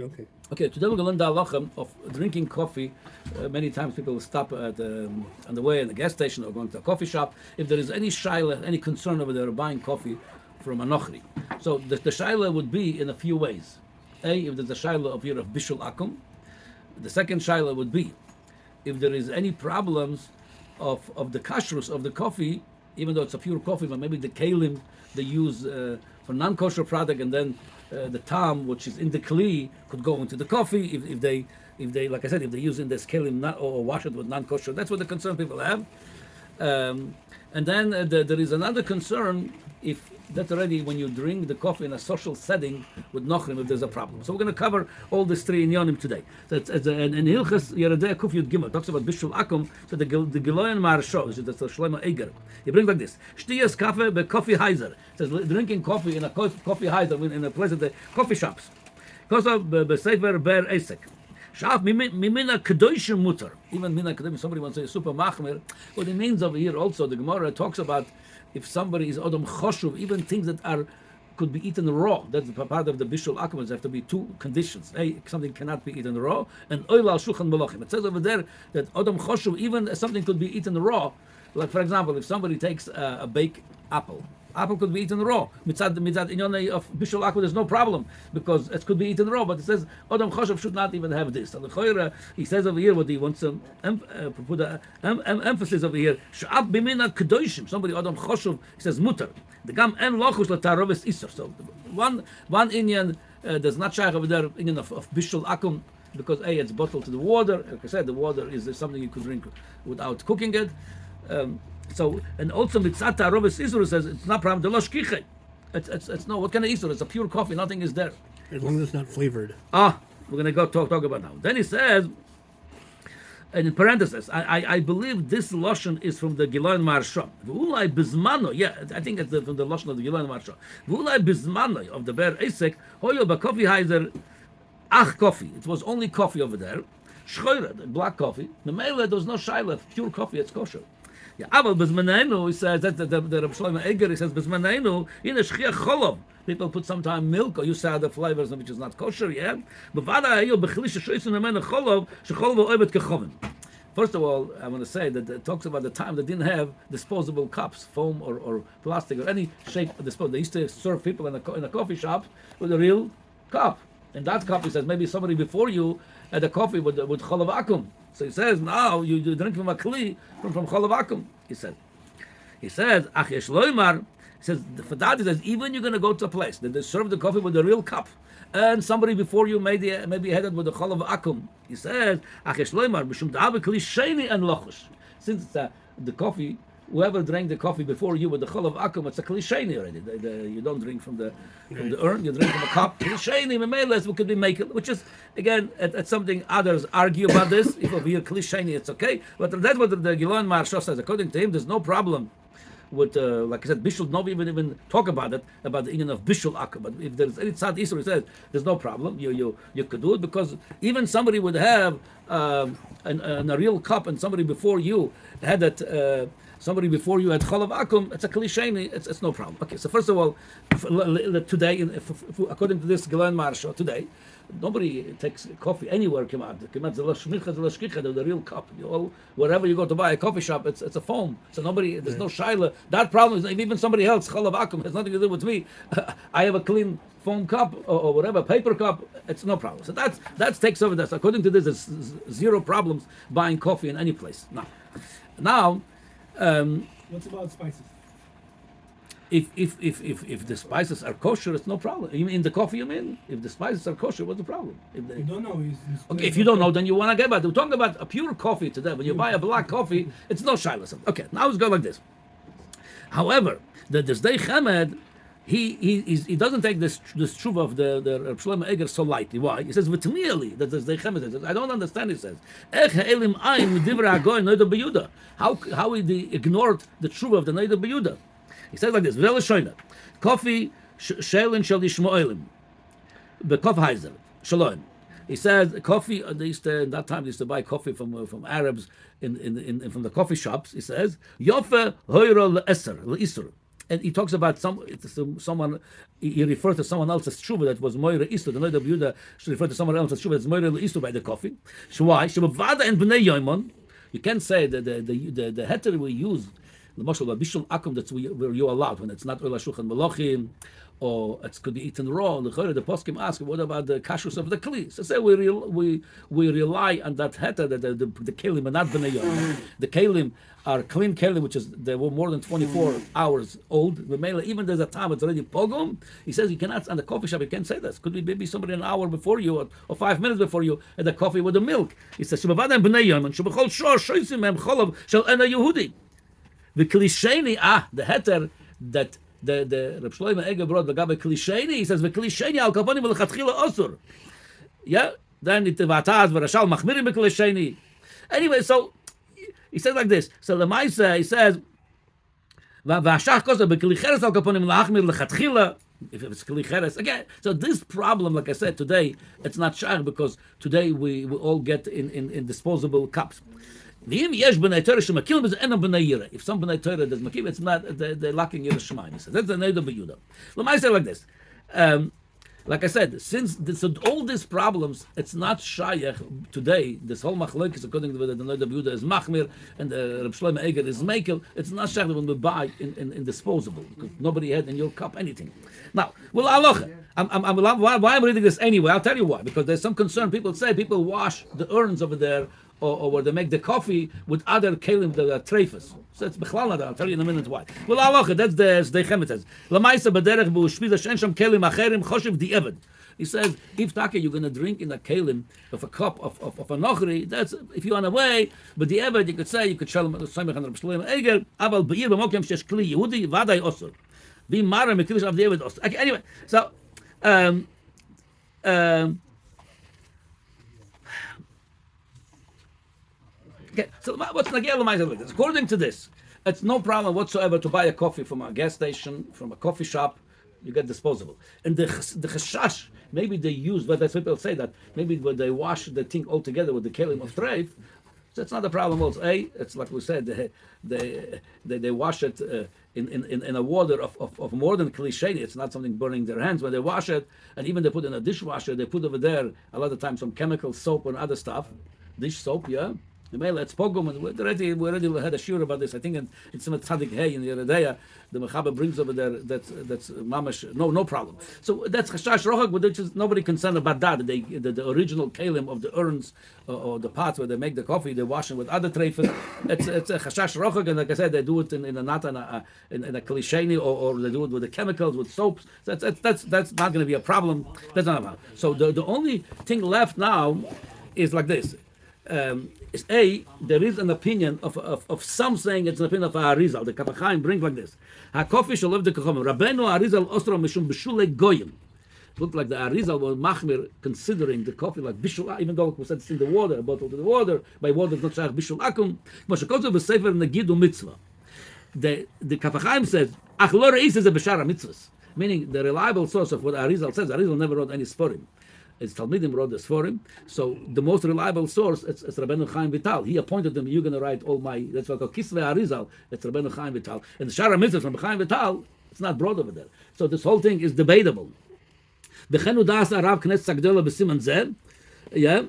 Okay. Okay, today we're going to learn the halacha of drinking coffee. Many times people will stop at on the way at the gas station or going to a coffee shop. If there is any shaila, any concern over there buying coffee from a Nochri. So the shaila would be in a few ways. A, if there's a shaila of here of bishul akum. The second shaila would be if there is any problems of the kashrus of the coffee, even though it's a pure coffee, but maybe the kalim they use for non-kosher product, and then the tam, which is in the kli, could go into the coffee if they like I said, if they use in this kalim not, or wash it with non-kosher. That's what the concern people have. And then there is another concern if that's already when you drink the coffee in a social setting with Nochri, if there's a problem. So we're going to cover all these three in Yonim today. So it's in Hilchas Yeredei Kuf Yud Gimel talks about Bishul Akum. So the Giloyan Maharsho, which is the Shlomo Eiger, he brings like this: Shtiyas kafe be coffee heiser. Says drinking coffee in a coffee heiser in a place at the coffee shops. Kosav be sefer ber esek. Shaf mimina kedoshim mutar. Even mina kedoshim. Somebody wants to say super machmer. What it means over here also, the Gemara talks about if somebody is odom choshuv, even things that could be eaten raw. That's part of the bishul akum. There have to be two conditions. A, something cannot be eaten raw, and oil al shulchan malachim. It says over there that odom choshuv, even something could be eaten raw. Like for example, if somebody takes a baked apple. Apple could be eaten raw. Mitzad inyonei of bishul akum, there's no problem because it could be eaten raw. But it says Adam Choshev should not even have this. And he says over here what he wants to put emphasis over here. Sh'ab b'mina kedoshim. Somebody Adam Choshev, he says mutar. The gam en lochus lataroves isur. So one inyan does not shaykh over there inyan of bishul akum because A, it's bottled to the water. Like I said, the water is something you could drink without cooking it. So, and also mitzat taroves isur says it's not problem. The lo shkiche. It's no. What kind of isur? It's a pure coffee. Nothing is there. As long as it's not flavored. We're gonna go talk about now. Then he says, and in parentheses, I believe this lashon is from the Giloyan Maharsha. V'ulai bizmano. Yeah, I think it's from the lashon of the Giloyan Maharsha. V'ulai bizmano of the Ber Esek hoyo b'coffee heiser ach coffee. It was only coffee over there. Shchoira, black coffee. The mele there was no shaila. Pure coffee. It's kosher. Yeah, aber bezmanenu, he says that the Reb Shlomo Eiger, he says bezmanenu in a shchiach cholov. People put sometimes milk or use other flavors which is not kosher. Yeah, but vada ayo bechlish shoysun amena cholov shecholov oibet kechovim. First of all, I want to say that it talks about the time they didn't have disposable cups, foam or plastic or any shape of disposable. They used to serve people in a coffee shop with a real cup. And that cup, he says, maybe somebody before you had a coffee with cholav akum. So he says, now you drink from a kli from cholav akum. He says, ach yesh loymar. He says, for that he says, even you're going to go to a place that they serve the coffee with a real cup, and somebody before you maybe had it with a cholav akum. He says, ach yesh loymar b'shum da'av kli sheni and lochush. Since it's the coffee. Whoever drank the coffee before you with the cholav akum, it's a klisheni already. You don't drink from the urn, you drink from a cup. Klisheni memeles could be make it, which is again it's something others argue about this. If over here klisheni, it's okay. But that's what the Giloyan Maharsha says. According to him, there's no problem with like I said, bishul. Nobody even talk about it about the union of bishul akum. But if there's any tzad isur, he says there's no problem. You could do it because even somebody would have a real cup, and somebody before you had that. Somebody before you had cholav akum, it's a klisheni, it's no problem. Okay, so first of all, today, according to this Giloyan Maharsha, today, nobody takes coffee anywhere. Come out the real cup. Wherever you go to buy a coffee shop, it's a foam. So there's no shaila. That problem is if even somebody else cholav akum has nothing to do with me. I have a clean foam cup or whatever paper cup. It's no problem. So that takes over this. According to this, there's zero problems buying coffee in any place. Now. What's about spices? If the spices are kosher, it's no problem. You mean in the coffee? You mean if the spices are kosher, what's the problem? You don't know. Okay, if you don't know, then you want to get about. We're talking about a pure coffee today. When you buy a black coffee, it's no shilas. Okay, now it's go like this. However, the Zdei Chemed, he doesn't take this truth of the Reb Shlomo Eiger so lightly. Why? He says v'tmieli that the Zdei Chemed says. I don't understand. He says how he ignored the truth of the Noda B'Yehuda. He says like this: V'el coffee shelin shel yishmoelim, bekof heiser shalom. He says coffee. In that time they used to buy coffee from Arabs in from the coffee shops. He says yofe hoiro leeser leisur. And he talks about someone. He referred to someone else's tshuva that was moira istu. The Noda Yehuda should refer to someone else's tshuva that's moira istu by the coffee. Why? Shebavada and bnei yoimon. You can't say that the heter we use, the mashal bishul akum, that's where you allowed when it's not ola shulchan melochim, or it could be eaten raw. The poskim ask, what about the kashrus of the kli? So say we rely on that heter that the kelim are not bnei yoimon. The kelim are clean kelim, which is they were more than 24 hours old. Even there's a time it's already pogum. He says you cannot on the coffee shop. You can't say this. Could be maybe somebody an hour before you or 5 minutes before you had the coffee with the milk. He says shebavadam bnei yom shebachol shor shoysim em cholav shel ena Yehudi. The klisheni the heter that the Reb Shlomo Eger brought the gabe klisheni. He says the klisheni al kaponim v'lechatchila osur. Yeah. Then it vataz v'rashal machmirim klisheni. Anyway, so. He says like this. So the Maisa, he says, if it's kli again. So this problem, like I said today, it's not shach because today we all get in disposable cups. If some b'nei Torah does makif, it's not they're lacking Yiras Shemaim. He says that's the Noda Yehuda. The Maisa like this. Like I said, so all these problems, it's not shayach today. This whole machlokes, according to the Noda Yehuda, is machmir, and Reb Shlomo Eger is mekel. It's not shayach when we buy in disposable, because nobody had in your cup anything. Now, well, halacha. Why I'm reading this anyway? I'll tell you why. Because there's some concern. People say people wash the urns over there, or where they make the coffee with other kelim that are treifas. So it's bechlal nada. I'll tell you in a minute why. Well, halacha, that's the Chemetes. Lamaisa b'derech b'ushpiza she'en sham kelim acherim choshev di'eved. He says, if taka you're going to drink in a kelim of a cup of a nochri, that's if you're on the way. But the eved, you could say, you could shalom samech and Reb Shlomo Eger, aval b'ir b'mokem shesh kli Yehudi vaday osur. V'mara mekrish av the eved osur. Okay, anyway, so okay, so what's Nagel like this? According to this, it's no problem whatsoever to buy a coffee from a gas station, from a coffee shop. You get disposable. And the chashash, maybe they use, but that's people say that maybe when they wash the thing all together with the kelim of treif, so it's not a problem also. It's like we said, they wash it in a water of more than klisheni. It's not something burning their hands when they wash it, and even they put in a dishwasher. They put over there a lot of times some chemical soap and other stuff, dish soap, yeah. The mail it's pogum, and we already had a shiur about this. I think in some tzaddik hey in the Yeredeya, the Mechaber brings over there that's mamash no problem. So that's chashash rochak, which is nobody concerned about that. The original kelim of the urns or the pots where they make the coffee, they wash it with other treifas. It's a chashash rochak, and like I said, they do it in a not in a klisheni or they do it with the chemicals with soaps. That's not going to be a problem. That's not a problem. So the only thing left now is like this. Is there is an opinion of some saying it's an opinion of Arizal. The Kaf HaChaim brings like this: HaKofi shel the Kachomim Rabbeinu Arizal Osro Mishum B'Shulei Goyim. Looked like the Arizal was machmir considering the coffee like bishul, even though it said it's in the water, a bottle to the water. By water, it's not shayach bishul akum. Moshekotzov v'sefer negidu mitzvah. The Kaf HaChaim says ach lo reis is a b'shara mitzvahs, meaning the reliable source of what Arizal says. Arizal never wrote any sforim. It's Talmidim wrote this for him. So the most reliable source it's Rabbeinu Chaim Vital. He appointed them. You're going to write all my. That's what called Kisvei Arizal. It's Rabbeinu Chaim Vital. And the Shara Mitzvah from Chaim Vital, it's not brought over there. So this whole thing is debatable. B'chenu das Arav Knesset Agdola b'Siman Zeh. Yeah.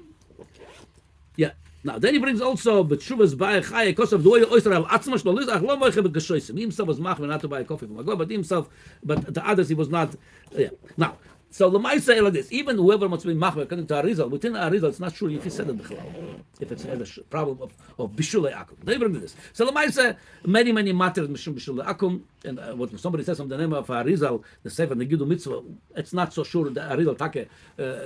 Now then he brings also b'tshuvas ba'ay chay kosav doye oyster al atzma shlo liz ach lo moiche b'geshoysim. He himself was machmer not to buy a coffee from a but himself, but the others he was not. Yeah. Now. So the Lamaisa say like this: even whoever must be machmer according to Arizal, within Arizal, it's not sure if he said it b'chalal, if it's a problem of bishulei akum. They bring this. So the Lamaisa say many matters mishum bishulei akum, and what somebody says from the name of Arizal, the Sefer Negidu Mitzvah, it's not so sure that Arizal Take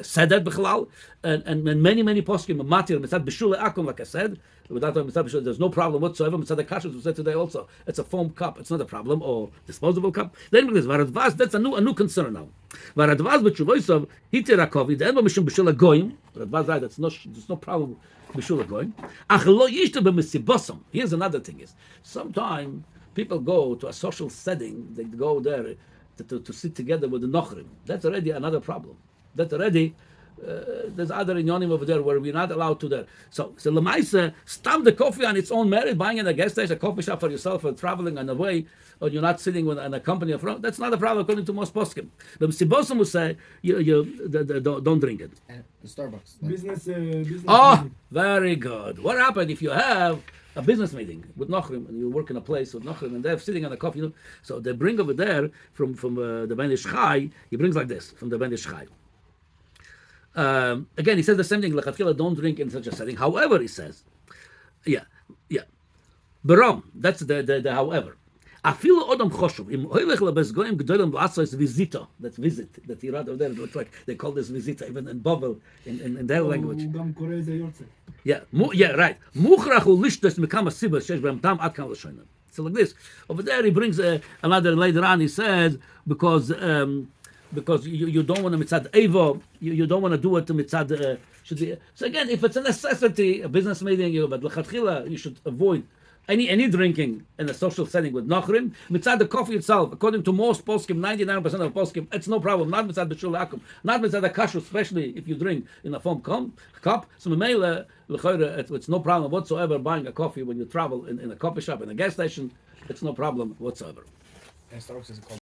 said that b'chalal, and many poskim matir mitzad bishulei akum, like I said. Without there's no problem whatsoever. Mitzad the kashus we said today also, it's a foam cup. It's not a problem or disposable cup. Then bring this varadvas. That's a new concern now. Varadvas b'tshuvoisav hitir hakovi. The emba mishum b'shul hagoyim. Varadvas there's no problem b'shul hagoyim. Ach lo yishta b'misibosam. Here's another thing: is sometimes people go to a social setting. They go there to sit together with the Nochri. That's already another problem. That already there's other inyonim over there where we're not allowed to there. So Lemaisa, stamp the coffee on its own merit, buying in a gas station, a coffee shop for yourself, or traveling on the way, or you're not sitting with in a company of front. That's not a problem according to most poskim. The Sibosim will say don't drink it. And Starbucks. Business. Oh, meeting. very good. What happened if you have a business meeting with Nochri and you work in a place with Nochri and they're sitting on a coffee? So they bring over there from the Ben Ish Chai. He brings like this from the Ben Ish Chai. Again, he says the same thing. Lechatchila, don't drink in such a setting. However, he says, Baram. That's the however. Afilu odom choshuv im hoylech lebezgoyim gdolim b'asos visita. That's visit. That he wrote over there. It looks like they call this visita even in Babel in their language. הוא גם קורא לזה יורצה. Right. Mukhrach hu lishtos mikama sibas shesh b'hem tam ad kan l'shonim. So like this. Over there, he brings another later on. He says because you don't want to mitzad evo, you don't want to do it to mitzad. Should be so again. If it's a necessity, a business meeting, but lechatchila, you should avoid any drinking in a social setting with Nochrim. Mitzad the coffee itself, according to most poskim, 99% of poskim, it's no problem. Not mitzad b'shul akum, not mitzad the kashrut, especially if you drink in a foam cup. So memela l'chayre, it's no problem whatsoever buying a coffee when you travel in a coffee shop, in a gas station. It's no problem whatsoever. And Starbucks is called